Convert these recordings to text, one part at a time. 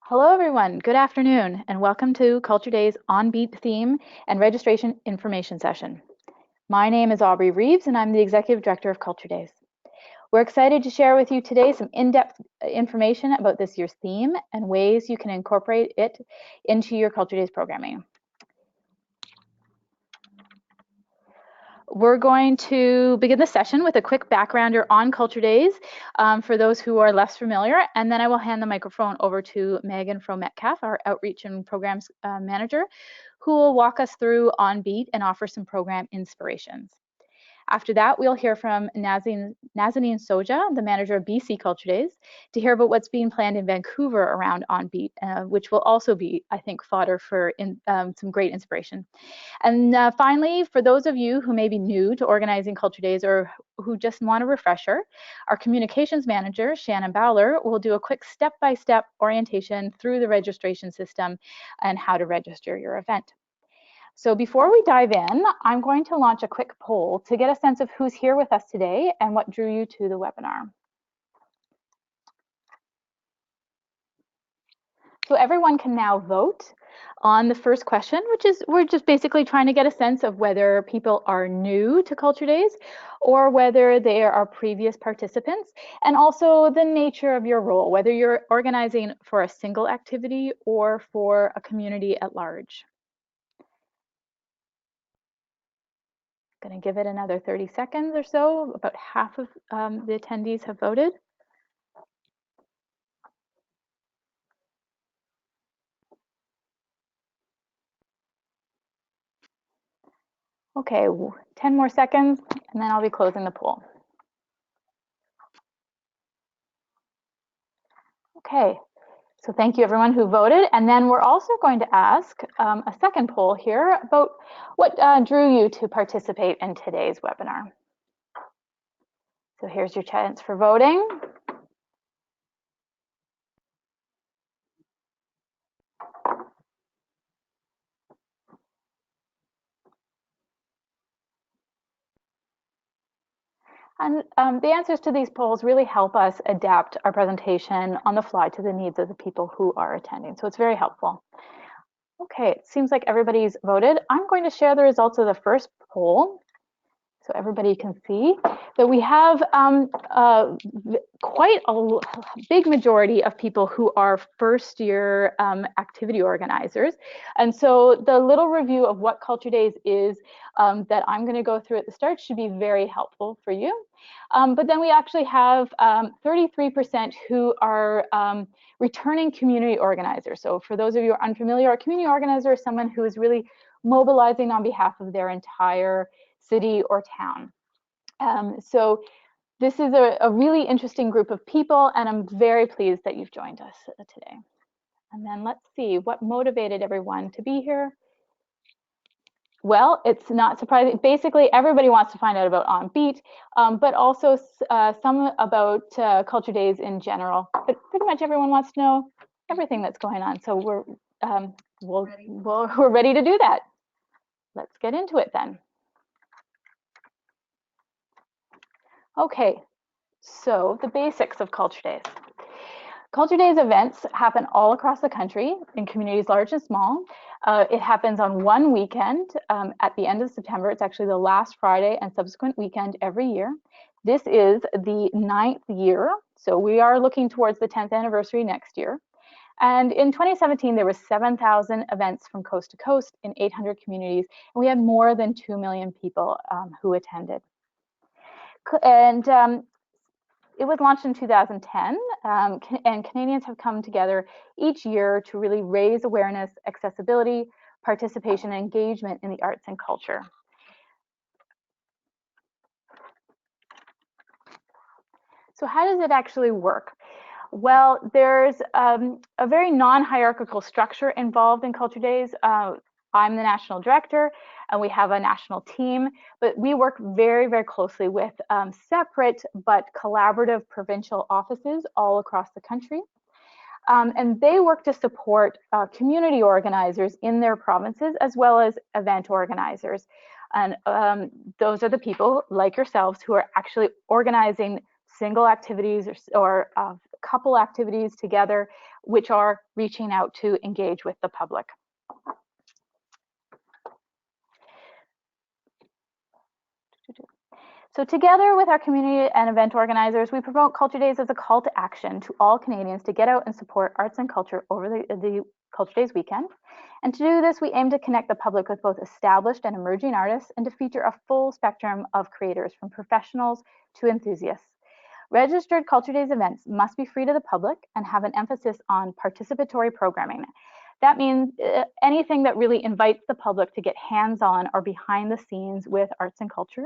Hello everyone, good afternoon, and welcome to Culture Day's OnBeat Theme and Registration Information Session. My name is Aubrey Reeves and I'm the Executive Director of Culture Days. We're excited to share with you today some in-depth information about this year's theme and ways you can incorporate it into your Culture Days programming. We're going to begin the session with a quick backgrounder on Culture Days for those who are less familiar, and then I will hand the microphone over to Megan Fro-Metcalf, our Outreach and Programs Manager, who will walk us through OnBeat and offer some program inspirations. After that, we'll hear from Nazanin Soja, the manager of BC Culture Days, to hear about what's being planned in Vancouver around OnBeat, which will also be, I think, fodder for some great inspiration. And finally, for those of you who may be new to organizing Culture Days or who just want a refresher, our communications manager, Shannon Bowler, will do a quick step-by-step orientation through the registration system and how to register your event. So before we dive in, I'm going to launch a quick poll to get a sense of who's here with us today and what drew you to the webinar. So everyone can now vote on the first question, which is we're just basically trying to get a sense of whether people are new to Culture Days or whether they are previous participants, and also the nature of your role, whether you're organizing for a single activity or for a community at large. Going to give it another 30 seconds or so. About half of the attendees have voted. Okay, 10 more seconds, and then I'll be closing the poll. Okay, so thank you everyone who voted. And then we're also going to ask a second poll here about what drew you to participate in today's webinar. So here's your chance for voting. And the answers to these polls really help us adapt our presentation on the fly to the needs of the people who are attending. So it's very helpful. Okay, it seems like everybody's voted. I'm going to share the results of the first poll so everybody can see that we have quite a big majority of people who are first year activity organizers. And so the little review of what Culture Days is that I'm going to go through at the start should be very helpful for you. But then we actually have 33% who are returning community organizers. So for those of you who are unfamiliar, a community organizer is someone who is really mobilizing on behalf of their entire city or town. So this is a really interesting group of people, and I'm very pleased that you've joined us today. And then let's see what motivated everyone to be here. Well, it's not surprising. Basically, everybody wants to find out about OnBeat, but also some about Culture Days in general. But pretty much everyone wants to know everything that's going on. So we're ready to do that. Let's get into it then. Okay, so the basics of Culture Days. Culture Days events happen all across the country in communities large and small. It happens on one weekend at the end of September. It's actually the last Friday and subsequent weekend every year. This is the 9th year, so we are looking towards the 10th anniversary next year. And in 2017, there were 7,000 events from coast to coast in 800 communities, and we had more than 2 million people who attended. And it was launched in 2010, and Canadians have come together each year to really raise awareness, accessibility, participation, and engagement in the arts and culture. So how does it actually work? Well, there's a very non-hierarchical structure involved in Culture Days. I'm the national director, and we have a national team, but we work very, very closely with separate but collaborative provincial offices all across the country. And they work to support community organizers in their provinces, as well as event organizers. And those are the people like yourselves who are actually organizing single activities or a couple activities together, which are reaching out to engage with the public. So together with our community and event organizers, we promote Culture Days as a call to action to all Canadians to get out and support arts and culture over the Culture Days weekend. And to do this, we aim to connect the public with both established and emerging artists and to feature a full spectrum of creators from professionals to enthusiasts. Registered Culture Days events must be free to the public and have an emphasis on participatory programming. That means anything that really invites the public to get hands-on or behind the scenes with arts and culture.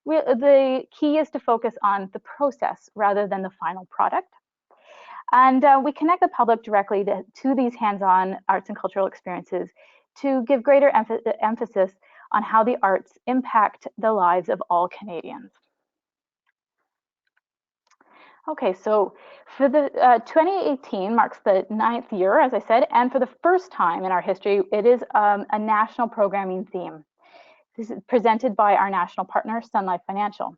The key is to focus on the process rather than the final product. And we connect the public directly to these hands-on arts and cultural experiences to give greater emphasis on how the arts impact the lives of all Canadians. Okay, so for the 2018 marks the 9th year, as I said, and for the first time in our history, it is a national programming theme. This is presented by our national partner, Sun Life Financial.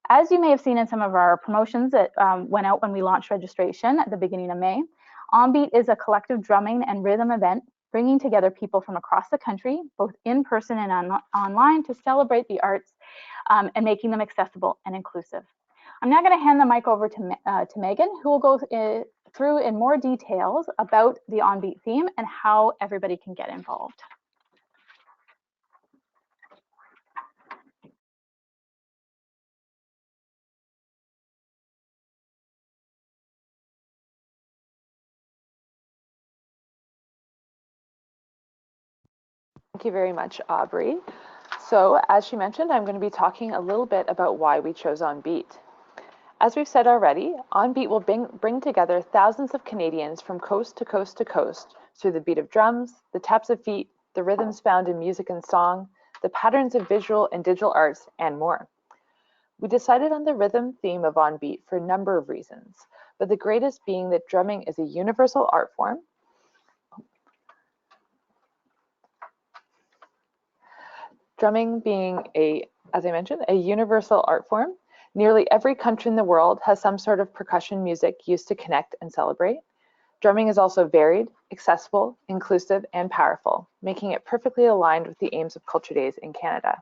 As you may have seen in some of our promotions that went out when we launched registration at the beginning of May, OnBeat is a collective drumming and rhythm event bringing together people from across the country, both in person and online, to celebrate the arts and making them accessible and inclusive. I'm now going to hand the mic over to Megan, who will go through in more details about the OnBeat theme and how everybody can get involved. Thank you very much, Aubrey. So as she mentioned, I'm going to be talking a little bit about why we chose OnBeat. As we've said already, OnBeat will bring together thousands of Canadians from coast to coast to coast through the beat of drums, the taps of feet, the rhythms found in music and song, the patterns of visual and digital arts, and more. We decided on the rhythm theme of OnBeat for a number of reasons, but the greatest being that drumming is a universal art form. Drumming being as I mentioned, a universal art form. Nearly every country in the world has some sort of percussion music used to connect and celebrate. Drumming is also varied, accessible, inclusive, and powerful, making it perfectly aligned with the aims of Culture Days in Canada.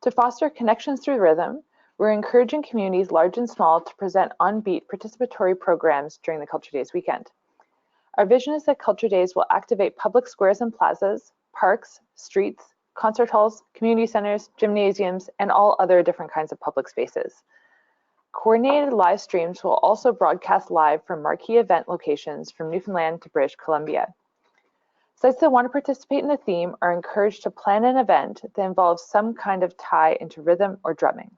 To foster connections through rhythm, we're encouraging communities large and small to present OnBeat participatory programs during the Culture Days weekend. Our vision is that Culture Days will activate public squares and plazas, parks, streets, concert halls, community centers, gymnasiums, and all other different kinds of public spaces. Coordinated live streams will also broadcast live from marquee event locations from Newfoundland to British Columbia. Sites that want to participate in the theme are encouraged to plan an event that involves some kind of tie into rhythm or drumming.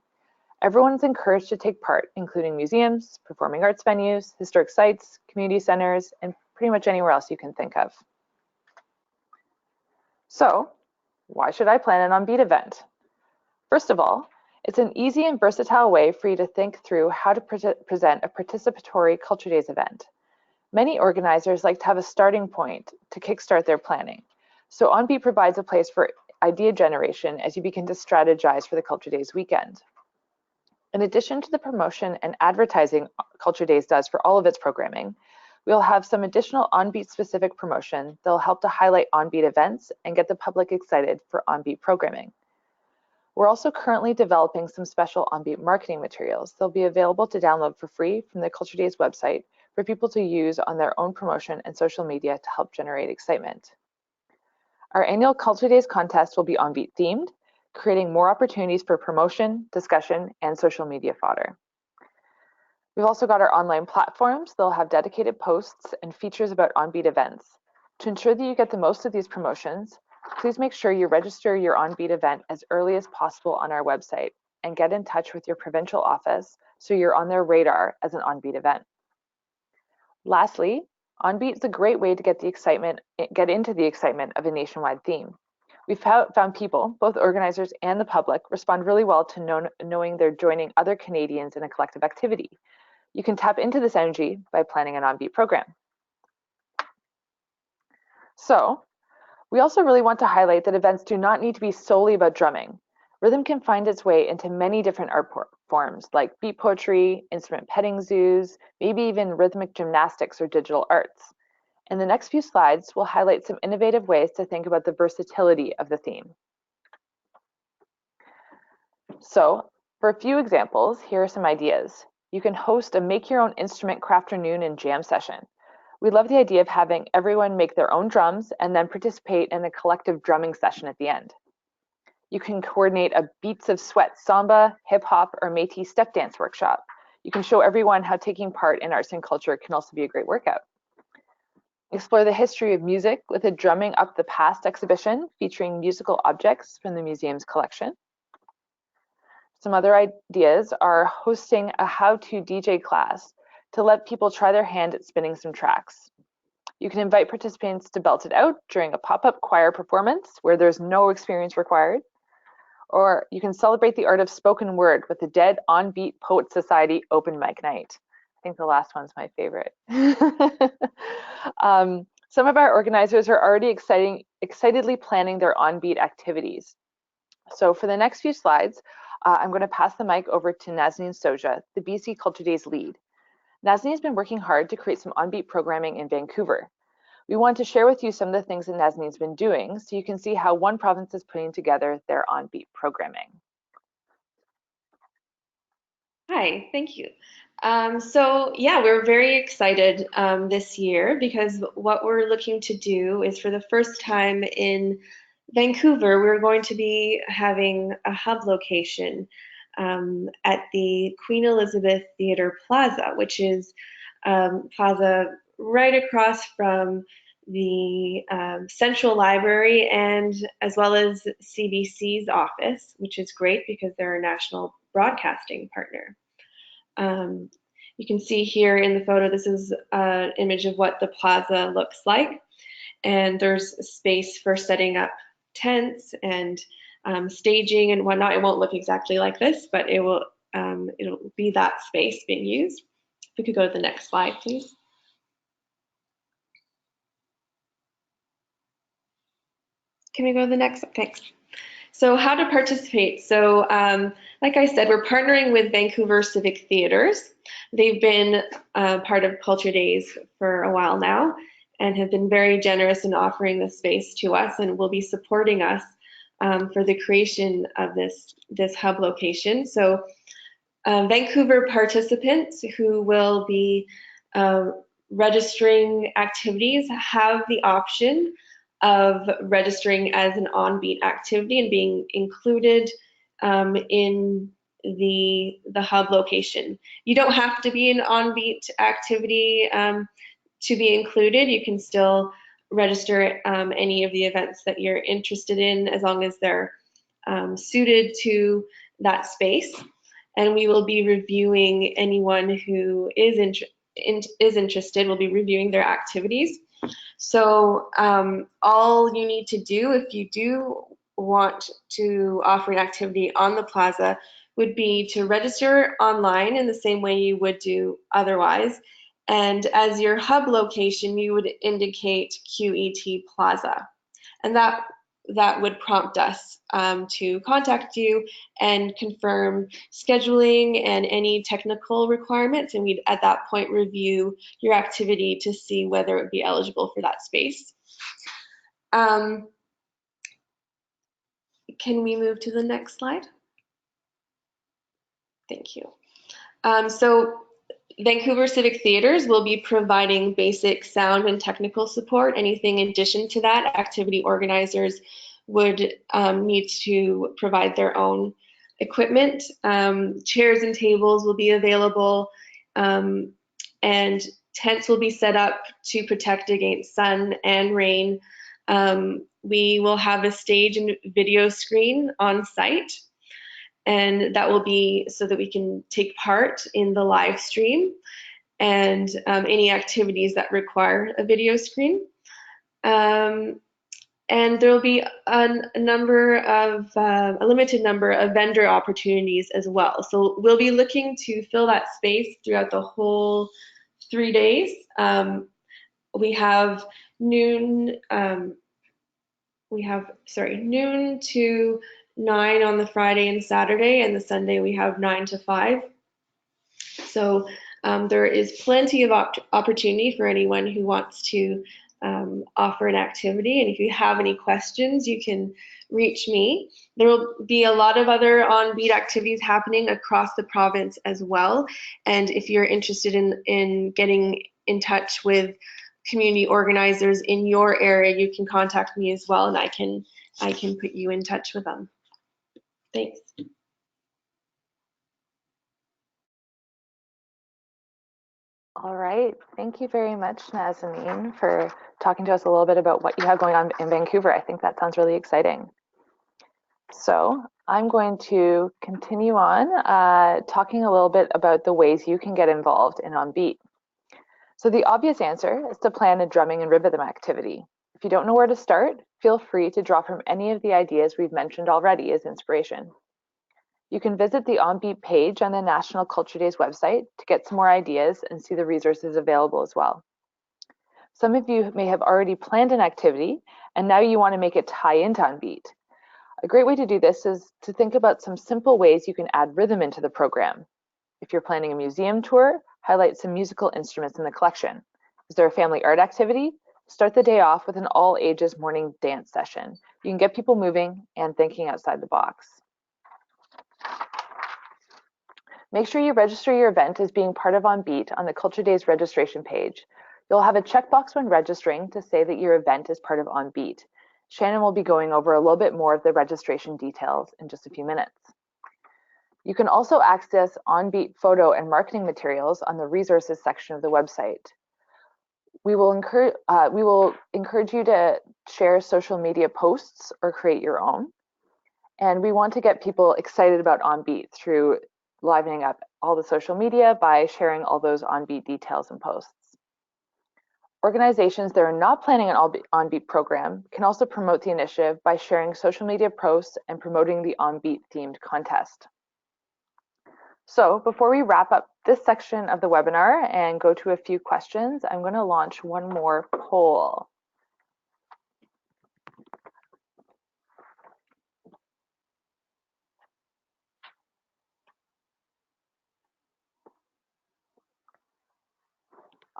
Everyone is encouraged to take part, including museums, performing arts venues, historic sites, community centers, and pretty much anywhere else you can think of. So, why should I plan an OnBeat event? First of all, it's an easy and versatile way for you to think through how to present a participatory Culture Days event. Many organizers like to have a starting point to kickstart their planning, so OnBeat provides a place for idea generation as you begin to strategize for the Culture Days weekend. In addition to the promotion and advertising Culture Days does for all of its programming, we'll have some additional OnBeat specific promotion that will help to highlight OnBeat events and get the public excited for OnBeat programming. We're also currently developing some special OnBeat marketing materials. They'll be available to download for free from the Culture Days website for people to use on their own promotion and social media to help generate excitement. Our annual Culture Days contest will be OnBeat themed, creating more opportunities for promotion, discussion, and social media fodder. We've also got our online platforms. They'll have dedicated posts and features about OnBeat events. To ensure that you get the most of these promotions, please make sure you register your OnBeat event as early as possible on our website and get in touch with your provincial office so you're on their radar as an OnBeat event. Lastly, OnBeat is a great way to get into the excitement of a nationwide theme. We've found people, both organizers and the public, respond really well to knowing they're joining other Canadians in a collective activity. You can tap into this energy by planning an OnBeat program. So, we also really want to highlight that events do not need to be solely about drumming. Rhythm can find its way into many different art forms like beat poetry, instrument petting zoos, maybe even rhythmic gymnastics or digital arts. In the next few slides, we'll highlight some innovative ways to think about the versatility of the theme. So, for a few examples, here are some ideas. You can host a make your own instrument crafternoon and jam session. We love the idea of having everyone make their own drums and then participate in a collective drumming session at the end. You can coordinate a Beats of Sweat samba, hip hop, or Métis step dance workshop. You can show everyone how taking part in arts and culture can also be a great workout. Explore the history of music with a Drumming Up the Past exhibition featuring musical objects from the museum's collection. Some other ideas are hosting a how-to DJ class to let people try their hand at spinning some tracks. You can invite participants to belt it out during a pop-up choir performance where there's no experience required. Or you can celebrate the art of spoken word with the Dead OnBeat Poet Society open mic night. I think the last one's my favorite. Some of our organizers are already excitedly planning their OnBeat activities. So for the next few slides, I'm going to pass the mic over to Nazanin Soja, the BC Culture Days lead. Nazanin has been working hard to create some OnBeat programming in Vancouver. We want to share with you some of the things that Nazanin's been doing so you can see how one province is putting together their OnBeat programming. Hi, thank you. So yeah, we're very excited this year because what we're looking to do is for the first time in Vancouver, we're going to be having a hub location at the Queen Elizabeth Theatre Plaza, which is plaza right across from the Central Library and as well as CBC's office, which is great because they're a national broadcasting partner. You can see here in the photo, this is an image of what the plaza looks like. And there's space for setting up tents and staging and whatnot. It won't look exactly like this, but it'll be that space being used. If we could go to the next slide, please. Can we go to the next? Thanks. So how to participate? So like I said, we're partnering with Vancouver Civic Theatres. They've been part of Culture Days for a while now and have been very generous in offering this space to us and will be supporting us for the creation of this hub location. So Vancouver participants who will be registering activities have the option of registering as an OnBeat activity and being included in the hub location. You don't have to be an OnBeat activity to be included. You can still register any of the events that you're interested in as long as they're suited to that space. And we will be reviewing anyone who is interested. We'll be reviewing their activities. So all you need to do if you do want to offer an activity on the plaza would be to register online in the same way you would do otherwise. And as your hub location, you would indicate QET Plaza. And that would prompt us to contact you and confirm scheduling and any technical requirements, and we'd at that point review your activity to see whether it would be eligible for that space. Can we move to the next slide? Thank you. So Vancouver Civic Theatres will be providing basic sound and technical support. Anything in addition to that, activity organizers would need to provide their own equipment. Chairs and tables will be available, and tents will be set up to protect against sun and rain. We will have a stage and video screen on site, and that will be so that we can take part in the live stream and any activities that require a video screen. And there will be a limited number of vendor opportunities as well. So we'll be looking to fill that space throughout the whole 3 days. We have noon to 9 on the Friday and Saturday, and the Sunday we have 9 to 5. So there is plenty of opportunity for anyone who wants to offer an activity. And if you have any questions, you can reach me. There will be a lot of other OnBeat activities happening across the province as well. And if you're interested in getting in touch with community organizers in your area, you can contact me as well, and I can put you in touch with them. Thanks. All right, thank you very much, Nazanin, for talking to us a little bit about what you have going on in Vancouver. I think that sounds really exciting. So I'm going to continue on talking a little bit about the ways you can get involved in OnBeat. So the obvious answer is to plan a drumming and rhythm activity. If you don't know where to start, feel free to draw from any of the ideas we've mentioned already as inspiration. You can visit the OnBeat page on the National Culture Days website to get some more ideas and see the resources available as well. Some of you may have already planned an activity and now you want to make it tie into OnBeat. A great way to do this is to think about some simple ways you can add rhythm into the program. If you're planning a museum tour, highlight some musical instruments in the collection. Is there a family art activity? Start the day off with an all ages morning dance session. You can get people moving and thinking outside the box. Make sure you register your event as being part of OnBeat on the Culture Days registration page. You'll have a checkbox when registering to say that your event is part of OnBeat. Shannon will be going over a little bit more of the registration details in just a few minutes. You can also access OnBeat photo and marketing materials on the resources section of the website. We will encourage you to share social media posts or create your own. And we want to get people excited about OnBeat through livening up all the social media by sharing all those OnBeat details and posts. Organizations that are not planning an OnBeat program can also promote the initiative by sharing social media posts and promoting the OnBeat themed contest. So before we wrap up this section of the webinar and go to a few questions, I'm going to launch one more poll.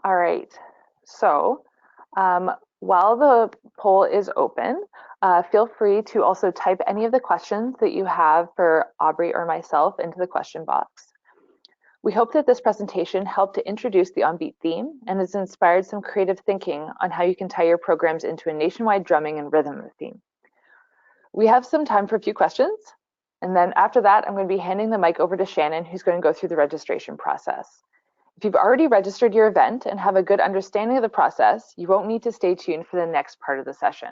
All right, so while the poll is open, feel free to also type any of the questions that you have for Aubrey or myself into the question box. We hope that this presentation helped to introduce the OnBeat theme and has inspired some creative thinking on how you can tie your programs into a nationwide drumming and rhythm theme. We have some time for a few questions, and then after that, I'm going to be handing the mic over to Shannon, who's going to go through the registration process. If you've already registered your event and have a good understanding of the process, you won't need to stay tuned for the next part of the session.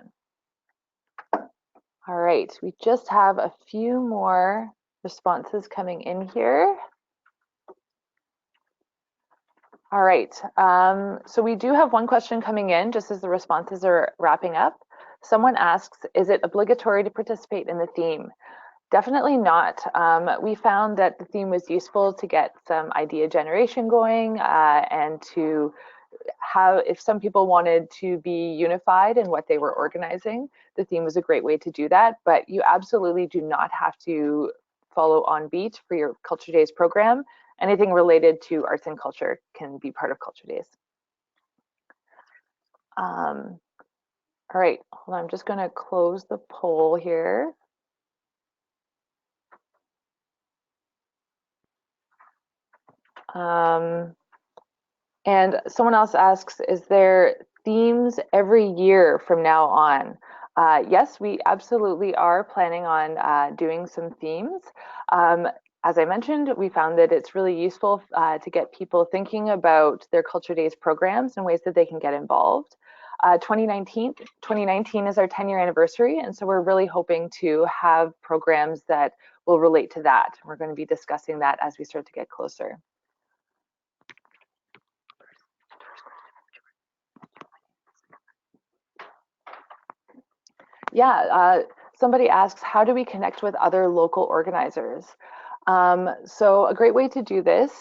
All right, we just have a few more responses coming in here. All right, so we do have one question coming in just as the responses are wrapping up. Someone asks, is it obligatory to participate in the theme? Definitely not. We found that the theme was useful to get some idea generation going and to have, if some people wanted to be unified in what they were organizing, the theme was a great way to do that, but you absolutely do not have to follow OnBeat for your Culture Days program. Anything related to arts and culture can be part of Culture Days. All right, hold on, I'm just gonna close the poll here. And someone else asks, is there themes every year from now on? Yes, we absolutely are planning on doing some themes. As I mentioned, we found that it's really useful to get people thinking about their Culture Days programs and ways that they can get involved. 2019 is our 10-year anniversary, and so we're really hoping to have programs that will relate to that. We're going to be discussing that as we start to get closer. Yeah, somebody asks, how do we connect with other local organizers? So a great way to do this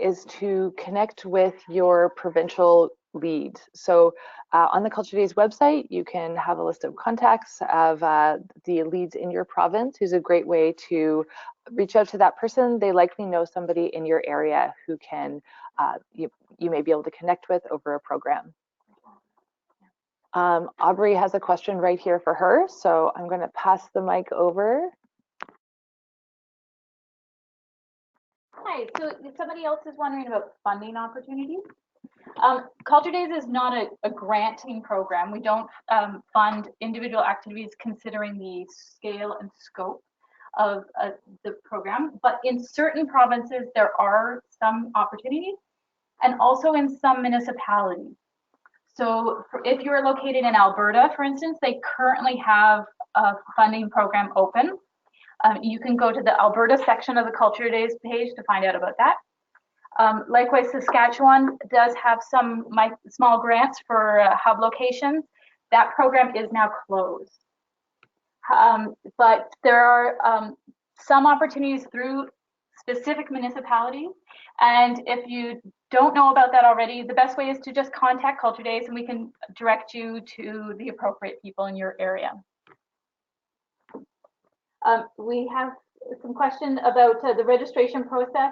is to connect with your provincial lead. So on the Culture Days website, you can have a list of contacts of the leads in your province, who's a great way to reach out to that person. They likely know somebody in your area who can you may be able to connect with over a program. Aubrey has a question right here for her, so I'm going to pass the mic over. Hi, so somebody else is wondering about funding opportunities. Culture Days is not a granting program. We don't fund individual activities considering the scale and scope of the program, but in certain provinces there are some opportunities, and also in some municipalities. So if you're located in Alberta, for instance, they currently have a funding program open. You can go to the Alberta section of the Culture Days page to find out about that. Likewise, Saskatchewan does have some small grants for hub locations. That program is now closed. But there are some opportunities through specific municipalities. And if you don't know about that already, the best way is to just contact Culture Days and we can direct you to the appropriate people in your area. We have some question about the registration process.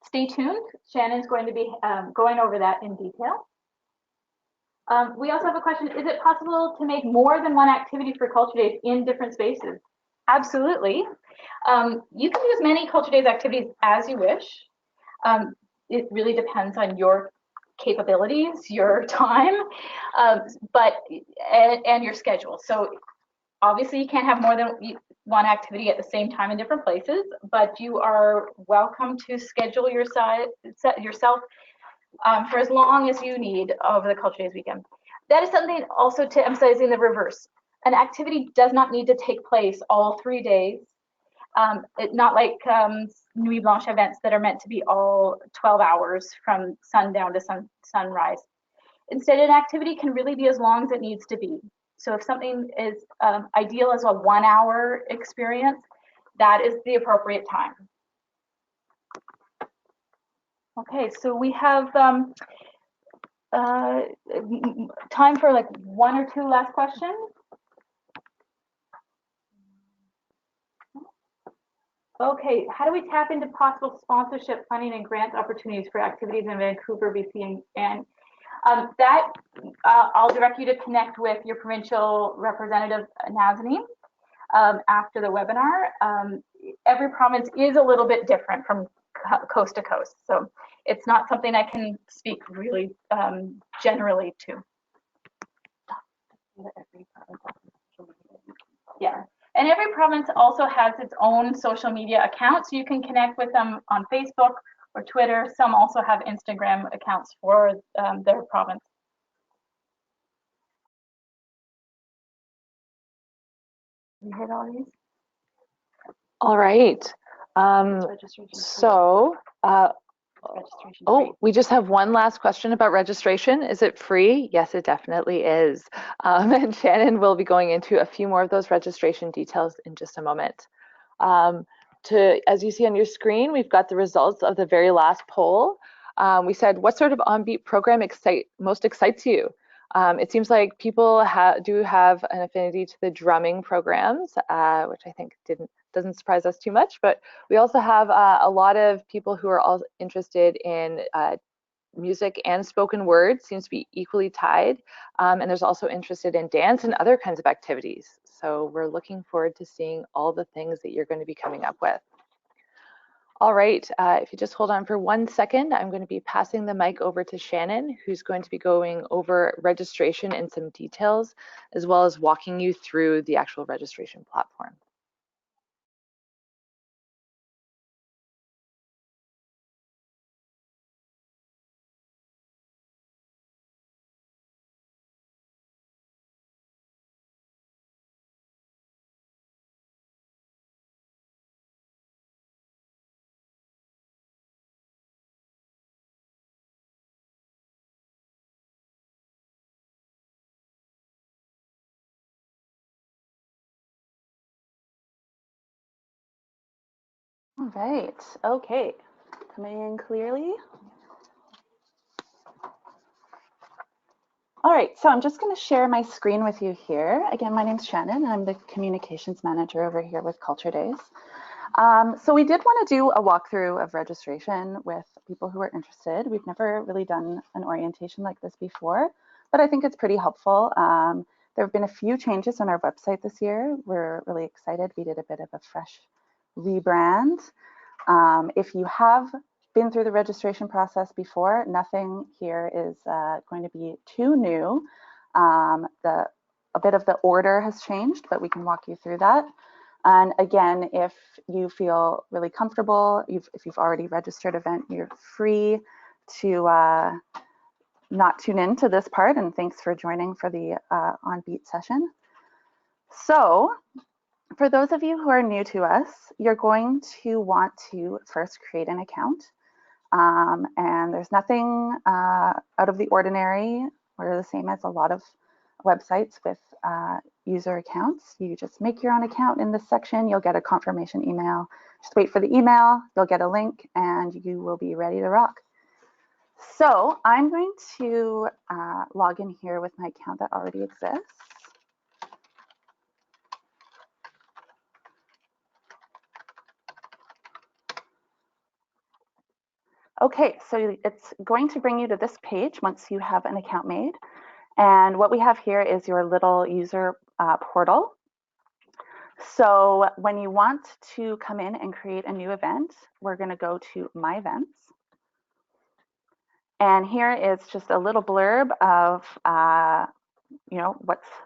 Stay tuned. Shannon's going to be going over that in detail. We also have a question, is it possible to make more than one activity for Culture Days in different spaces? Absolutely. You can use many Culture Days activities as you wish. It really depends on your capabilities, your time, and your schedule. So obviously you can't have more than one activity at the same time in different places, but you are welcome to schedule yourself for as long as you need over the Culture Days weekend. That is something also to emphasize in the reverse. An activity does not need to take place all 3 days. Not like Nuit Blanche events that are meant to be all 12 hours from sundown to sunrise. Instead, an activity can really be as long as it needs to be. So if something is ideal as a 1 hour experience, that is the appropriate time. Okay, so we have time for like 1 or 2 last questions. Okay, how do we tap into possible sponsorship, funding, and grant opportunities for activities in Vancouver, BC, and I'll direct you to connect with your provincial representative, Nazanin, after the webinar. Every province is a little bit different from coast to coast, so it's not something I can speak really generally to. Yeah, and every province also has its own social media account, so you can connect with them on Facebook or Twitter. Some also have Instagram accounts for their province. You heard all these? All right. We just have one last question about registration. Is it free? Yes, it definitely is. And Shannon will be going into a few more of those registration details in just a moment. As you see on your screen, we've got the results of the very last poll. We said, what sort of OnBeat program most excites you? It seems like people do have an affinity to the drumming programs, which I think doesn't surprise us too much, but we also have a lot of people who are all interested in music and spoken word, seems to be equally tied, and there's also interested in dance and other kinds of activities. So we're looking forward to seeing all the things that you're going to be coming up with. All right, if you just hold on for 1 second, I'm going to be passing the mic over to Shannon, who's going to be going over registration and some details, as well as walking you through the actual registration platform. All right, okay, coming in clearly. All right, so I'm just going to share my screen with you here. Again, my name's Shannon, and I'm the communications manager over here with Culture Days. So we did want to do a walkthrough of registration with people who are interested. We've never really done an orientation like this before, but I think it's pretty helpful. There have been a few changes on our website this year. We're really excited. We did a bit of a fresh rebrand. If you have been through the registration process before, nothing here is going to be too new. A bit of the order has changed, but we can walk you through that. And again, if you feel really comfortable, if you've already registered an event, you're free to not tune in to this part. And thanks for joining for the OnBeat session. So for those of you who are new to us, you're going to want to first create an account. And there's nothing out of the ordinary. We're the same as a lot of websites with user accounts. You just make your own account in this section. You'll get a confirmation email. Just wait for the email. You'll get a link and you will be ready to rock. So I'm going to log in here with my account that already exists. Okay, so it's going to bring you to this page once you have an account made. And what we have here is your little user portal. So when you want to come in and create a new event, we're going to go to My Events. And here is just a little blurb of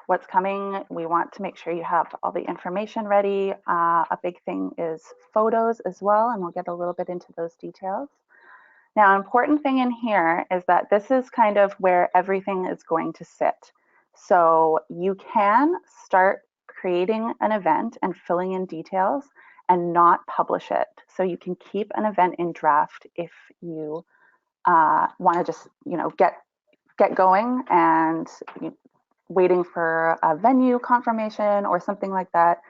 what's coming. We want to make sure you have all the information ready. A big thing is photos as well, and we'll get a little bit into those details. Now, an important thing in here is that this is kind of where everything is going to sit. So you can start creating an event and filling in details and not publish it. So you can keep an event in draft if you want to just, get going and waiting for a venue confirmation or something like that.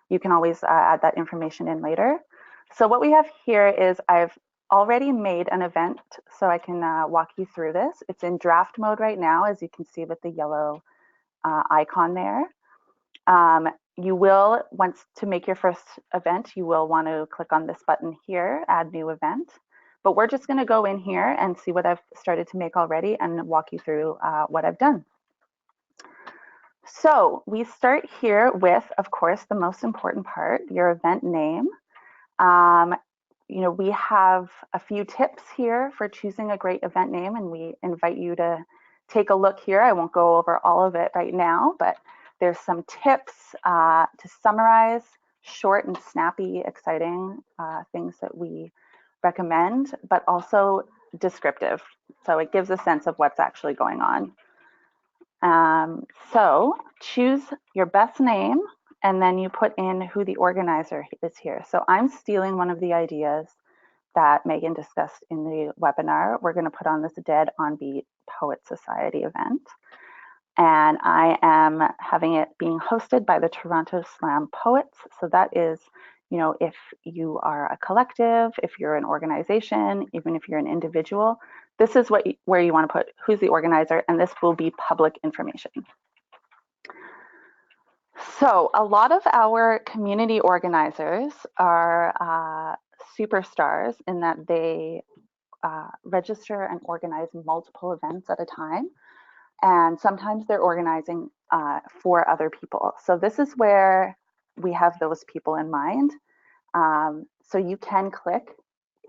You can always add that information in later. So what we have here is I've already made an event, so I can walk you through this. It's in draft mode right now, as you can see with the yellow icon there. You will, to make your first event, you will want to click on this button here, add new event. But we're just going to go in here and see what I've started to make already and walk you through what I've done. So we start here with, of course, the most important part, your event name. We have a few tips here for choosing a great event name, and we invite you to take a look here. I won't go over all of it right now, but there's some tips to summarize short and snappy, exciting things that we recommend, but also descriptive. So it gives a sense of what's actually going on. So choose your best name, and then you put in who the organizer is here. So I'm stealing one of the ideas that Megan discussed in the webinar. We're going to put on this Dead OnBeat Poet Society event. And I am having it being hosted by the Toronto Slam Poets. So that is, if you are a collective, if you're an organization, even if you're an individual, this is where you want to put who's the organizer, and this will be public information. So a lot of our community organizers are superstars in that they register and organize multiple events at a time. And sometimes they're organizing for other people. So this is where we have those people in mind. So you can click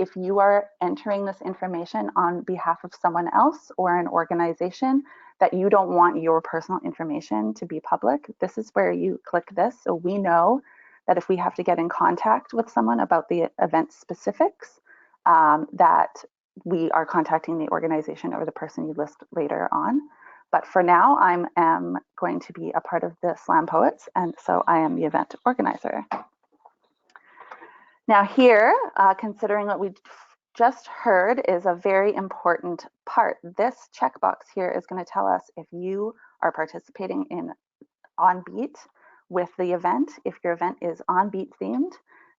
if you are entering this information on behalf of someone else or an organization that you don't want your personal information to be public. This is where you click this. So we know that if we have to get in contact with someone about the event specifics, that we are contacting the organization or the person you list later on. But for now, I am going to be a part of the Slam Poets, and so I am the event organizer. Now here, considering what we just heard is a very important part. This checkbox here is going to tell us if you are participating in OnBeat with the event. If your event is OnBeat themed,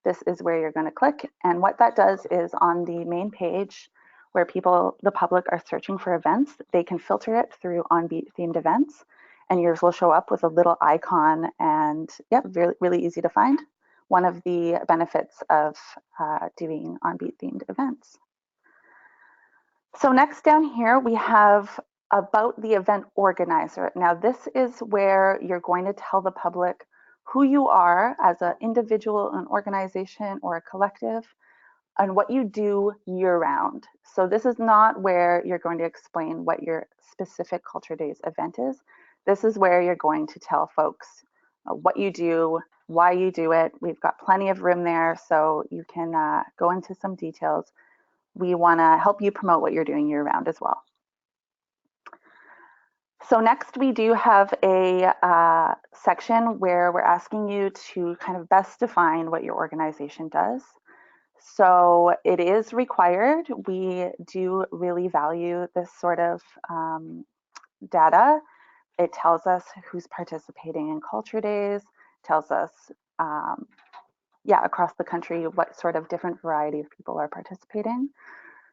this is where you're going to click. And what that does is on the main page, where the public are searching for events, they can filter it through OnBeat Themed events, and yours will show up with a little icon, and yeah, really, really easy to find. One of the benefits of doing OnBeat themed events. So next down here, we have about the event organizer. Now this is where you're going to tell the public who you are as an individual, an organization, or a collective, and what you do year round. So this is not where you're going to explain what your specific Culture Days event is. This is where you're going to tell folks what you do, why you do it. We've got plenty of room there, so you can go into some details. We want to help you promote what you're doing year round as well. So next we do have a section where we're asking you to kind of best define what your organization does. So it is required. We do really value this sort of data. It tells us who's participating in Culture Days, tells us, across the country, what sort of different variety of people are participating.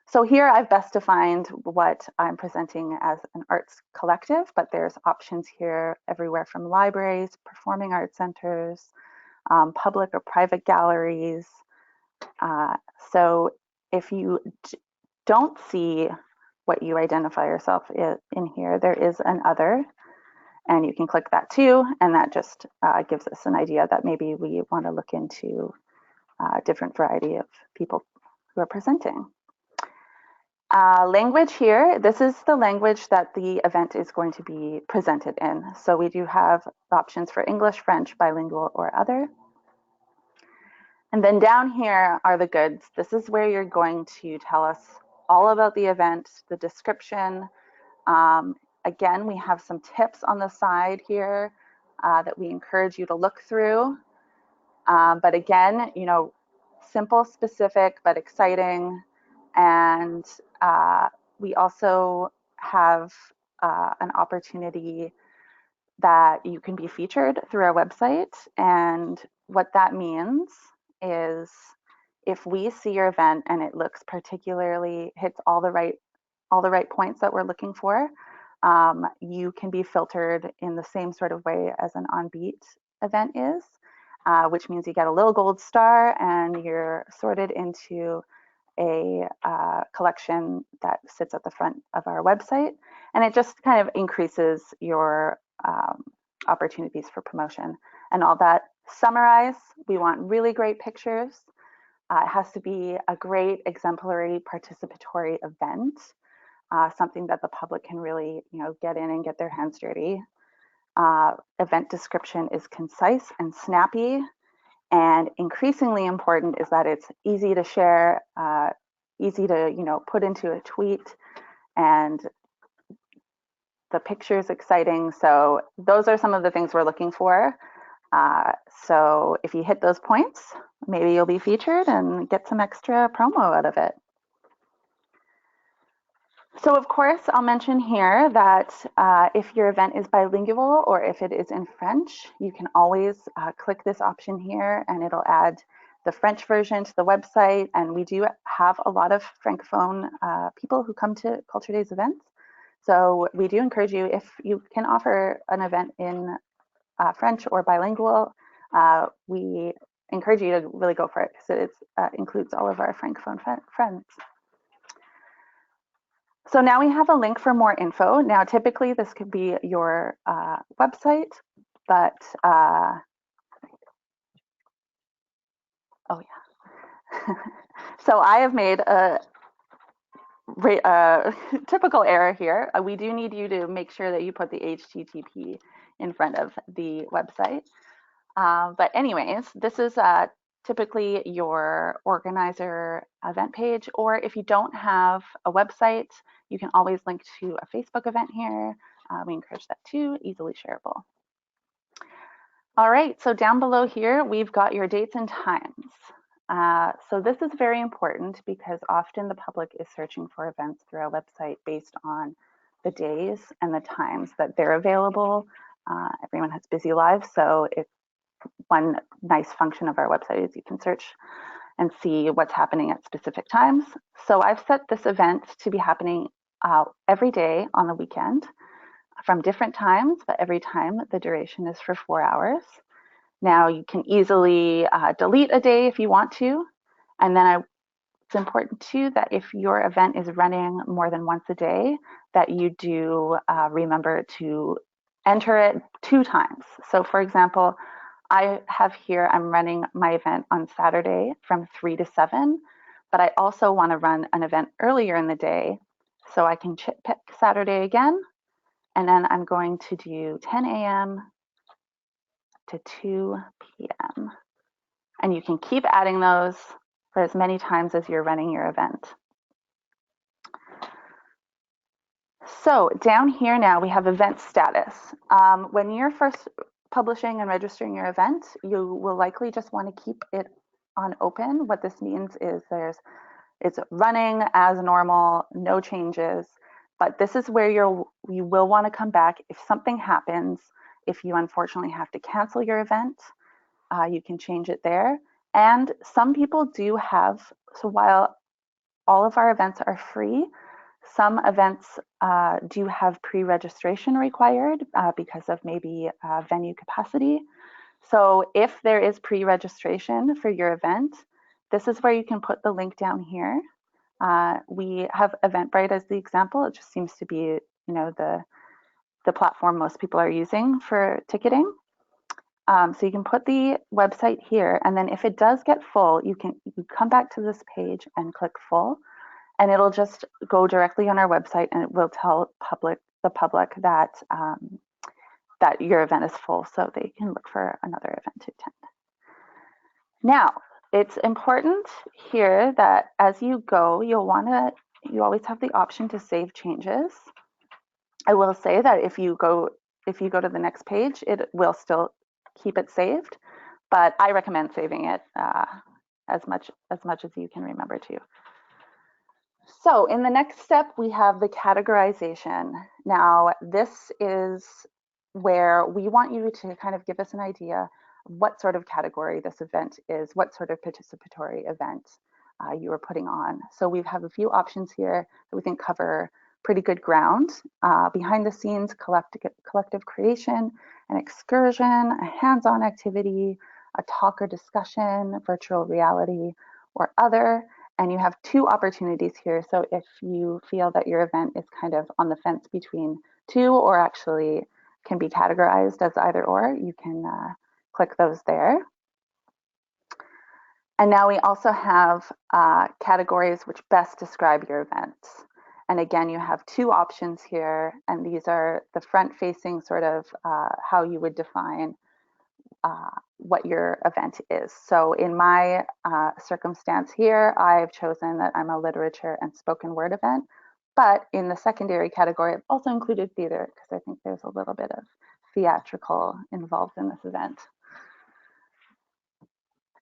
So here I've best defined what I'm presenting as an arts collective, but there's options here everywhere from libraries, performing arts centers, public or private galleries. So if you don't see what you identify yourself in here, there is an other, and you can click that too, and that just gives us an idea that maybe we want to look into a different variety of people who are presenting. Language here, this is the language that the event is going to be presented in. So we do have options for English, French, bilingual, or other. And then down here are the goods. This is where you're going to tell us all about the event, the description. Again, we have some tips on the side here that we encourage you to look through. But again, you know, simple, specific, but exciting. And we also have an opportunity that you can be featured through our website. And what that means is if we see your event and it looks particularly hits all the right points that we're looking for, you can be filtered in the same sort of way as an OnBeat event is, which means you get a little gold star and you're sorted into a collection that sits at the front of our website, and it just kind of increases your opportunities for promotion. And all that summarize, we want really great pictures. It has to be a great exemplary participatory event, something that the public can really, you know, get in and get their hands dirty. Event description is concise and snappy. And increasingly important is that it's easy to share, easy to, you know, put into a tweet, and the picture is exciting. So those are some of the things we're looking for. So if you hit those points, maybe you'll be featured and get some extra promo out of it. So of course, I'll mention here that if your event is bilingual or if it is in French, you can always click this option here and it'll add the French version to the website. And we do have a lot of Francophone people who come to Culture Days events. So we do encourage you, if you can offer an event in French or bilingual, we encourage you to really go for it because it includes all of our Francophone friends. So now we have a link for more info. Now, typically this could be your website, but oh yeah. So I have made a typical error here. We do need you to make sure that you put the HTTP in front of the website. But anyways, this is typically your organizer event page, or if you don't have a website, you can always link to a Facebook event here. We encourage that too, easily shareable. All right, so down below here, we've got your dates and times. So this is very important because often the public is searching for events through our website based on the days and the times that they're available. Everyone has busy lives, so one nice function of our website is you can search and see what's happening at specific times. So I've set this event to be happening every day on the weekend from different times, but every time the duration is for 4 hours. Now you can easily delete a day if you want to. And then it's important too that if your event is running more than once a day, that you do remember to enter it 2 times. So for example, I have here, I'm running my event on Saturday from 3 to 7, but I also want to run an event earlier in the day. So I can pick Saturday again, and then I'm going to do 10 a.m. to 2 p.m. And you can keep adding those for as many times as you're running your event. So down here now we have event status. When you're first publishing and registering your event, you will likely just want to keep it on open. What this means is it's running as normal, no changes, but this is where you will want to come back if something happens. If you unfortunately have to cancel your event, you can change it there. And some people do have, so while all of our events are free, some events do have pre-registration required because of maybe venue capacity. So if there is pre-registration for your event, this is where you can put the link down here. We have Eventbrite as the example. It just seems to be, the platform most people are using for ticketing. So you can put the website here, and then if it does get full, you come back to this page and click full, and it'll just go directly on our website, and it will tell the public that that your event is full, so they can look for another event to attend. Now, it's important here that as you go, you always have the option to save changes. I will say that if you go to the next page, it will still keep it saved, but I recommend saving it as much as you can remember to. So in the next step, we have the categorization. Now, this is where we want you to kind of give us an idea what sort of category this event is, what sort of participatory event you are putting on. So we have a few options here that we think cover pretty good ground. Behind the scenes, collective creation, an excursion, a hands-on activity, a talk or discussion, virtual reality, or other. And you have 2 opportunities here. So if you feel that your event is kind of on the fence between 2 or actually can be categorized as either or, you can click those there. And now we also have categories which best describe your event. And again, you have 2 options here, and these are the front-facing sort of how you would define what your event is. So in my circumstance here, I've chosen that I'm a literature and spoken word event, but in the secondary category, I've also included theater because I think there's a little bit of theatrical involved in this event.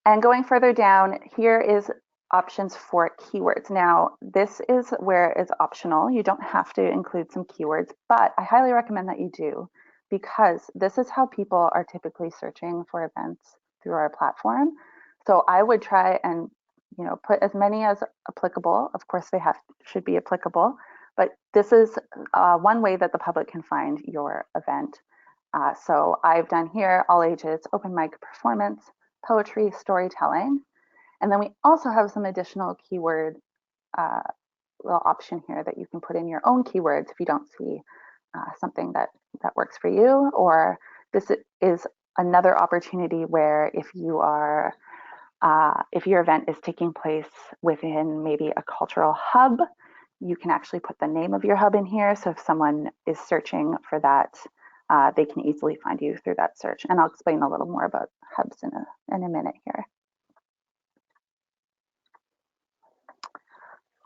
And going further down, here is options for keywords. Now, this is where it's optional. You don't have to include some keywords, but I highly recommend that you do, because this is how people are typically searching for events through our platform. So I would try and put as many as applicable. Of course, they should be applicable, but this is one way that the public can find your event. So I've done here all ages, open mic performance, poetry, storytelling. And then we also have some additional keyword little option here that you can put in your own keywords if you don't see something that works for you. Or this is another opportunity where if your event is taking place within maybe a cultural hub, you can actually put the name of your hub in here. So if someone is searching for that, they can easily find you through that search. And I'll explain a little more about hubs in a minute here.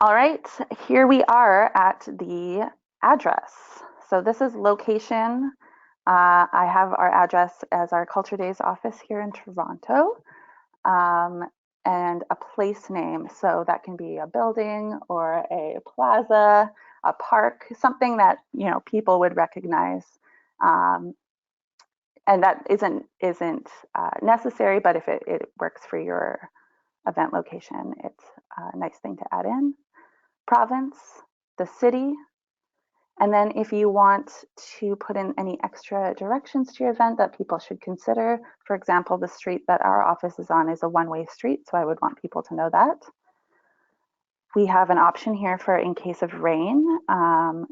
All right, here we are at the address. So this is location. I have our address as our Culture Days office here in Toronto, and a place name. So that can be a building or a plaza, a park, something that people would recognize. And that isn't necessary, but if it works for your event location. It's a nice thing to add in. Province, the city, and then if you want to put in any extra directions to your event that people should consider, for example, the street that our office is on is a one-way street, so I would want people to know that. We have an option here for in case of rain.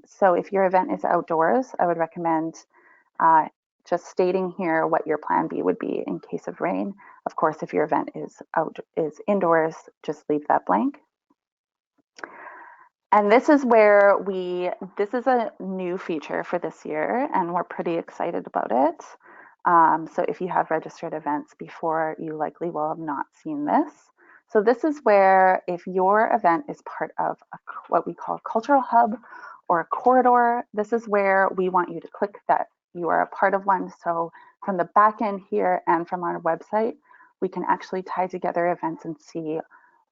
So if your event is outdoors, I would recommend just stating here what your plan B would be in case of rain. Of course, if your event is indoors, just leave that blank. And this is where this is a new feature for this year, and we're pretty excited about it. So if you have registered events before, you likely will have not seen this. So this is where if your event is part of what we call a cultural hub or a corridor, this is where we want you to click that you are a part of one. So from the back end here and from our website, we can actually tie together events and see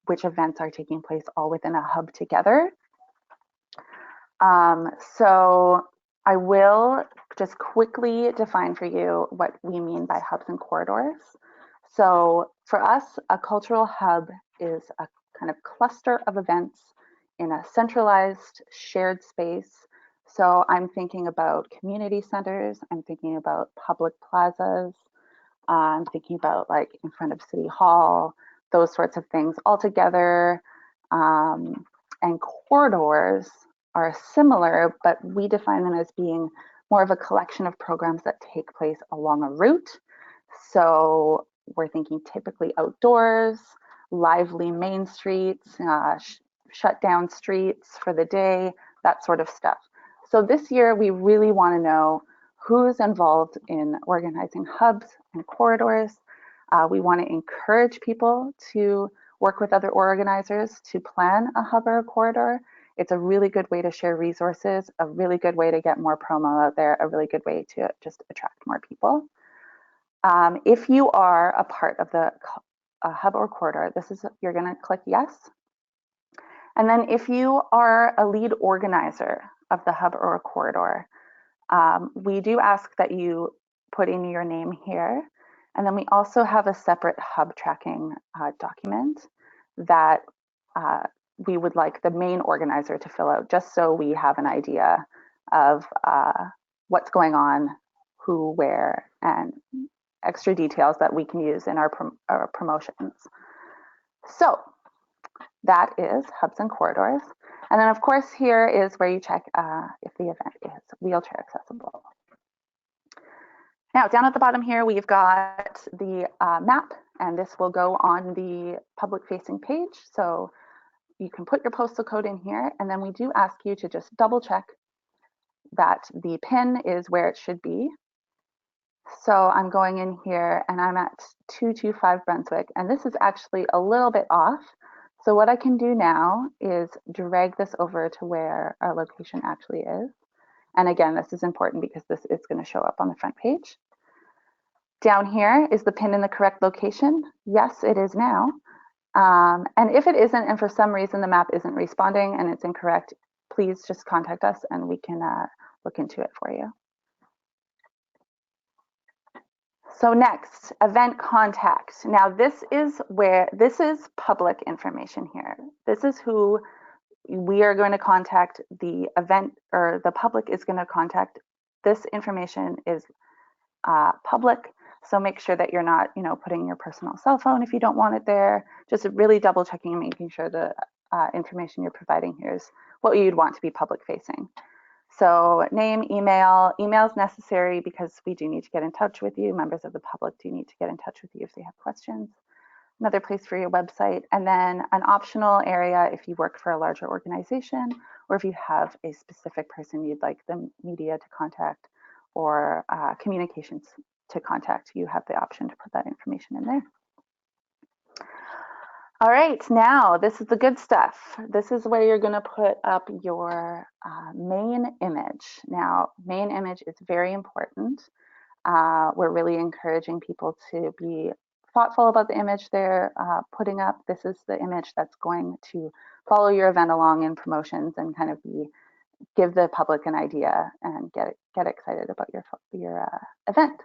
which events are taking place all within a hub together. So I will just quickly define for you what we mean by hubs and corridors. So for us, a cultural hub is a kind of cluster of events in a centralized shared space. So I'm thinking about community centers, I'm thinking about public plazas, I'm thinking about like in front of City Hall, those sorts of things all together. And corridors are similar, but we define them as being more of a collection of programs that take place along a route. So we're thinking typically outdoors, lively main streets, shut down streets for the day, that sort of stuff. So this year we really want to know who's involved in organizing hubs and corridors. We want to encourage people to work with other organizers to plan a hub or a corridor. It's a really good way to share resources, a really good way to get more promo out there, a really good way to just attract more people. If you are a part of the hub or corridor, you're going to click yes. And then if you are a lead organizer of the hub or a corridor, we do ask that you put in your name here. And then we also have a separate hub tracking document that we would like the main organizer to fill out, just so we have an idea of what's going on, who, where, and extra details that we can use in our promotions. So that is hubs and corridors. And then of course here is where you check if the event is wheelchair accessible. Now down at the bottom here, we've got the map, and this will go on the public facing page. So you can put your postal code in here, and then we do ask you to just double check that the pin is where it should be. So I'm going in here and I'm at 225 Brunswick, and this is actually a little bit off. So what I can do now is drag this over to where our location actually is. And again, this is important because this is going to show up on the front page. Down here, is the pin in the correct location? Yes, it is now. And if it isn't, and for some reason the map isn't responding and it's incorrect, please just contact us and we can look into it for you. So next, event contact. Now this is public information here. This is who we are going to contact. The event, or the public is going to contact. This information is public, so make sure that you're not, putting your personal cell phone if you don't want it there. Just really double checking and making sure the information you're providing here is what you'd want to be public facing. So name, email is necessary because we do need to get in touch with you. Members of the public do need to get in touch with you if they have questions. Another place for your website, and then an optional area if you work for a larger organization or if you have a specific person you'd like the media to contact or communications to contact, you have the option to put that information in there. All right, now this is the good stuff. This is where you're going to put up your main image. Now, main image is very important. We're really encouraging people to be thoughtful about the image they're putting up. This is the image that's going to follow your event along in promotions and kind of give the public an idea and get excited about your event.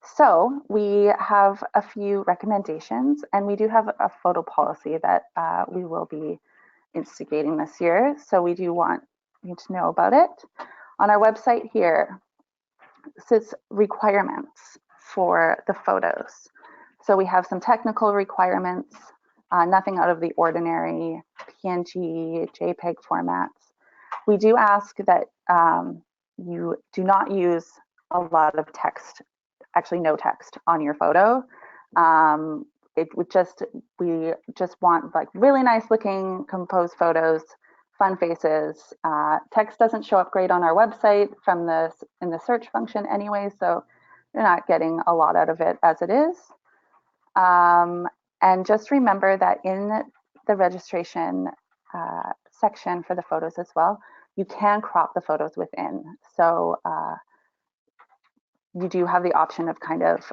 So we have a few recommendations, and we do have a photo policy that we will be instigating this year. So we do want you to know about it. On our website here, it says requirements for the photos. So we have some technical requirements, nothing out of the ordinary, PNG, JPEG formats. We do ask that you do not use a lot of text, actually no text on your photo. We just want like really nice looking composed photos, fun faces. Text doesn't show up great on our website in the search function anyway, so you're not getting a lot out of it as it is. And just remember that in the registration section for the photos as well, you can crop the photos within. So you do have the option of kind of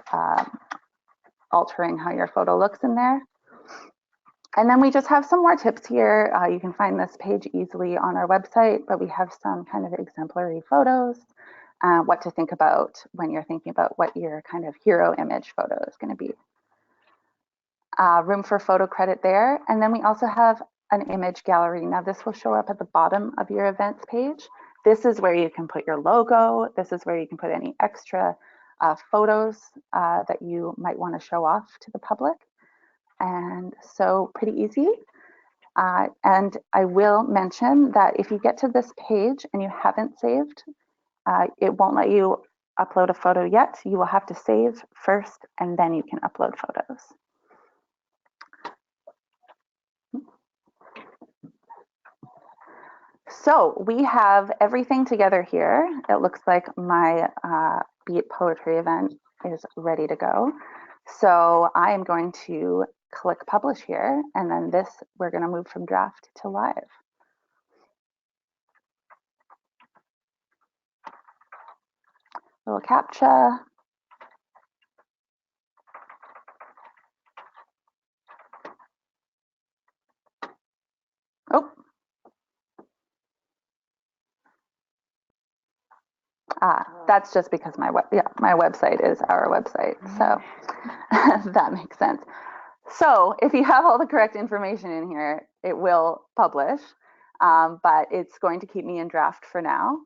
altering how your photo looks in there. And then we just have some more tips here. You can find this page easily on our website, but we have some kind of exemplary photos, what to think about when you're thinking about what your kind of hero image photo is going to be. Room for photo credit there. And then we also have an image gallery. Now this will show up at the bottom of your events page. This is where you can put your logo. This is where you can put any extra photos that you might want to show off to the public. And so pretty easy. And I will mention that if you get to this page and you haven't saved, it won't let you upload a photo yet. You will have to save first and then you can upload photos. So we have everything together here. It looks like my Beat Poetry event is ready to go. So I am going to click publish here, and then this, we're going to move from draft to live. Little CAPTCHA. Oh. That's just because my website is our website, so that makes sense. So if you have all the correct information in here, it will publish, but it's going to keep me in draft for now.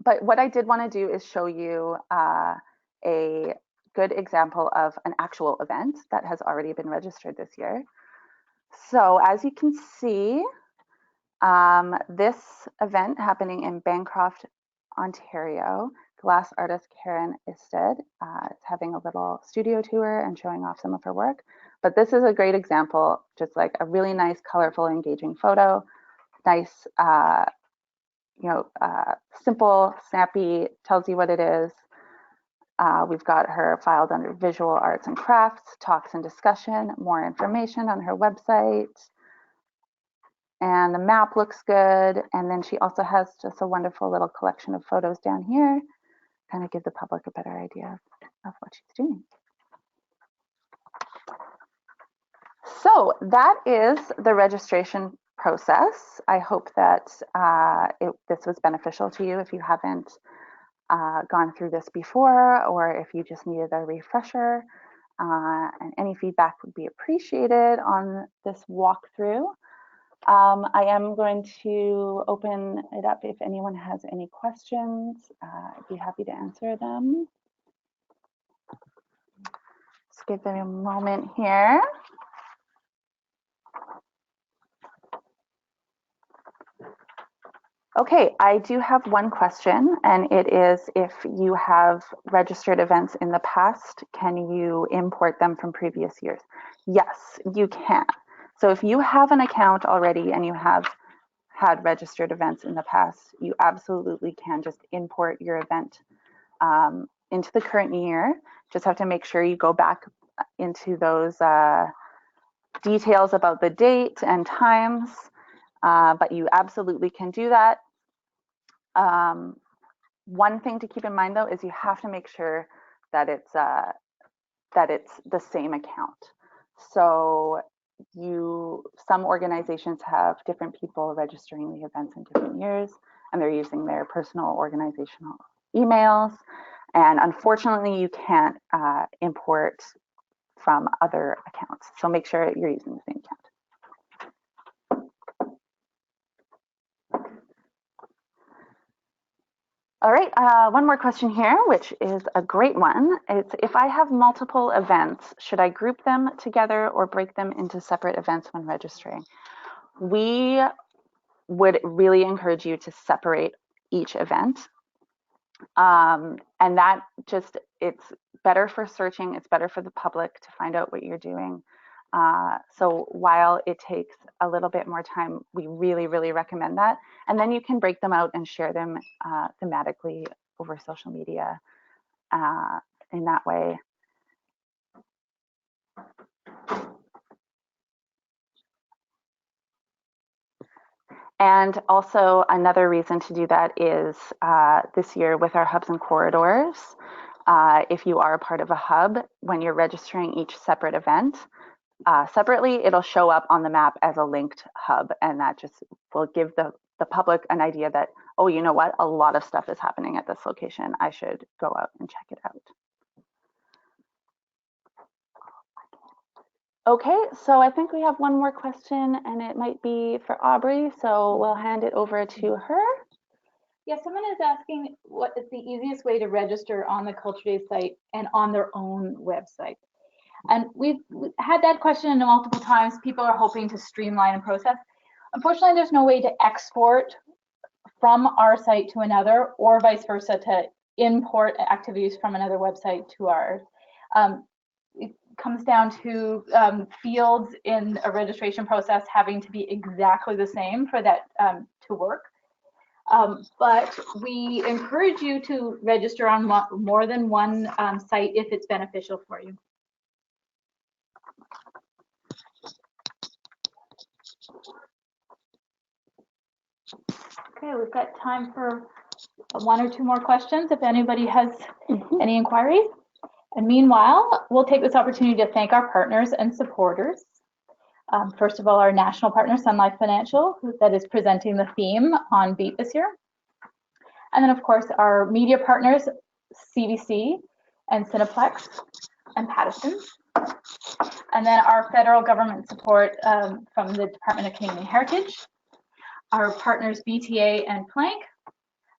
But what I did want to do is show you a good example of an actual event that has already been registered this year. So as you can see, this event happening in Bancroft, Ontario, glass artist Karen Isted is having a little studio tour and showing off some of her work. But this is a great example, just like a really nice, colorful, engaging photo. Nice, simple, snappy, tells you what it is. We've got her filed under visual arts and crafts, talks and discussion, more information on her website. And the map looks good. And then she also has just a wonderful little collection of photos down here, kind of give the public a better idea of what she's doing. So that is the registration process. I hope that this was beneficial to you if you haven't gone through this before, or if you just needed a refresher. And any feedback would be appreciated on this walkthrough. I am going to open it up if anyone has any questions. I'd be happy to answer them. Let's give it a moment here. Okay, I do have one question, and it is, if you have registered events in the past, can you import them from previous years? Yes, you can. So if you have an account already and you have had registered events in the past, you absolutely can just import your event into the current year. Just have to make sure you go back into those details about the date and times, but you absolutely can do that. One thing to keep in mind though is you have to make sure that it's the same account. So some organizations have different people registering the events in different years, and they're using their personal organizational emails. And unfortunately, you can't import from other accounts. So make sure you're using the same account. All right, one more question here, which is a great one. It's, if I have multiple events, should I group them together or break them into separate events when registering? We would really encourage you to separate each event. And that just, it's better for searching, it's better for the public to find out what you're doing. So while it takes a little bit more time, we really, really recommend that. And then you can break them out and share them thematically over social media in that way. And also another reason to do that is this year with our hubs and corridors, if you are a part of a hub, when you're registering each separate event, separately, it'll show up on the map as a linked hub, and that just will give the public an idea that, oh, you know what, a lot of stuff is happening at this location. I should go out and check it out. Okay, so I think we have one more question, and it might be for Aubrey, so we'll hand it over to her. Yeah, someone is asking what is the easiest way to register on the Culture Day site and on their own website. And we've had that question multiple times. People are hoping to streamline a process. Unfortunately, there's no way to export from our site to another, or vice versa, to import activities from another website to ours. It comes down to fields in a registration process having to be exactly the same for that to work. But we encourage you to register on more than one site if it's beneficial for you. Okay, we've got time for one or two more questions if anybody has any inquiries. And meanwhile, we'll take this opportunity to thank our partners and supporters. First of all, our national partner, Sun Life Financial, that is presenting the theme OnBeat this year. And then, of course, our media partners, CBC and Cineplex and Pattison. And then our federal government support from the Department of Canadian Heritage, our partners BTA and Plank,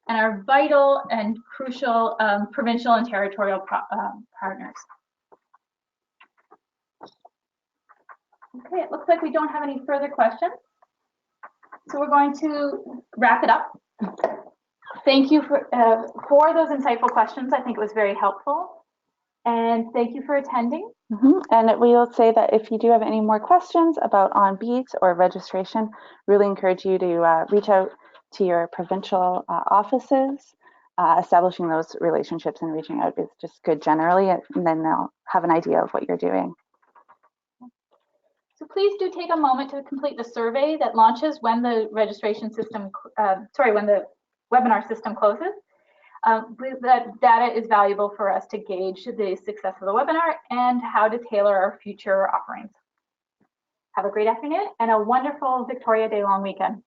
and our vital and crucial provincial and territorial partners. Okay, it looks like we don't have any further questions. So we're going to wrap it up. Thank you for those insightful questions. I think it was very helpful. And thank you for attending. And we will say that if you do have any more questions about OnBeat or registration, really encourage you to reach out to your provincial offices. Establishing those relationships and reaching out is just good generally, and then they'll have an idea of what you're doing. So please do take a moment to complete the survey that launches when the registration system, when the webinar system closes. That data is valuable for us to gauge the success of the webinar and how to tailor our future offerings. Have a great afternoon and a wonderful Victoria Day long weekend.